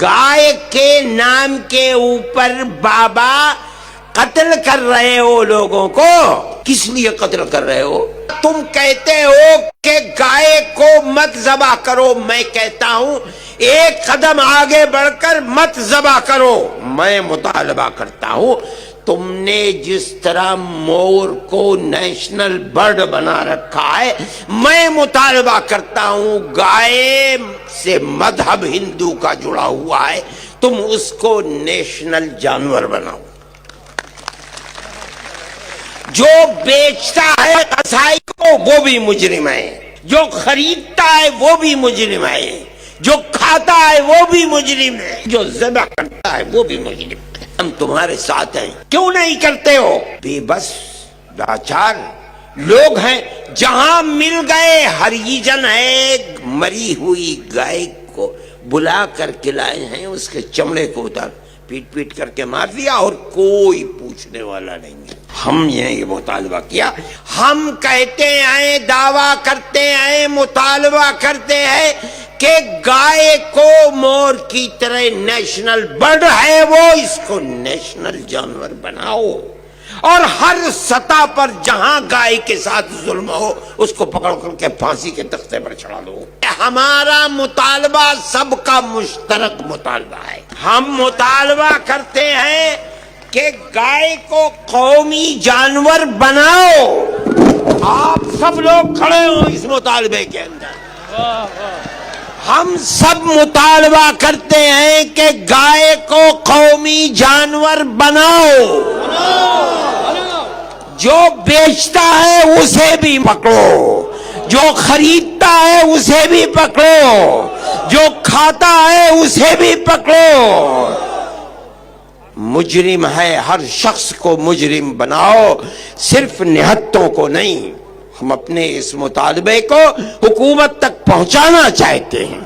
گائے کے نام کے اوپر بابا قتل کر رہے ہو لوگوں کو. کس لیے قتل کر رہے ہو؟ تم کہتے ہو کہ گائے کو مت ذبح کرو، میں کہتا ہوں ایک قدم آگے بڑھ کر مت ذبح کرو. میں مطالبہ کرتا ہوں تم نے جس طرح مور کو نیشنل برڈ بنا رکھا ہے، میں مطالبہ کرتا ہوں گائے سے مذہب ہندو کا جڑا ہوا ہے، تم اس کو نیشنل جانور بناؤ. جو بیچتا ہے قصائی کو وہ بھی مجرم ہے، جو خریدتا ہے وہ بھی مجرم ہے، جو کھاتا ہے وہ بھی مجرم ہے، جو ذبح کرتا ہے وہ بھی مجرم ہے. ہم تمہارے ساتھ ہیں، کیوں نہیں کرتے ہو؟ بے بس لاچار لوگ ہیں. جہاں مل گئے ہریجن ہے، مری ہوئی گائے کو بلا کر کے لائے ہیں، اس کے چمڑے کو اتار پیٹ پیٹ کر کے مار دیا اور کوئی پوچھنے والا نہیں ہے. ہم یہ مطالبہ کیا، ہم کہتے ہیں، دعویٰ کرتے ہیں، مطالبہ کرتے ہیں کہ گائے کو مور کی طرح نیشنل برڈ ہے وہ، اس کو نیشنل جانور بناؤ، اور ہر سطح پر جہاں گائے کے ساتھ ظلم ہو اس کو پکڑ کر کے پھانسی کے تختے پر چڑھا دو. ہمارا مطالبہ سب کا مشترک مطالبہ ہے. ہم مطالبہ کرتے ہیں کہ گائے کو قومی جانور بناؤ. آپ سب لوگ کھڑے ہو اس مطالبے کے اندر. ہم سب مطالبہ کرتے ہیں کہ گائے کو قومی جانور بناؤ. جو بیچتا ہے اسے بھی پکڑو، جو خریدتا ہے اسے بھی پکڑو، جو کھاتا ہے اسے بھی پکڑو. مجرم ہے، ہر شخص کو مجرم بناؤ، صرف نہتوں کو نہیں. ہم اپنے اس مطالبے کو حکومت تک پہنچانا چاہتے ہیں.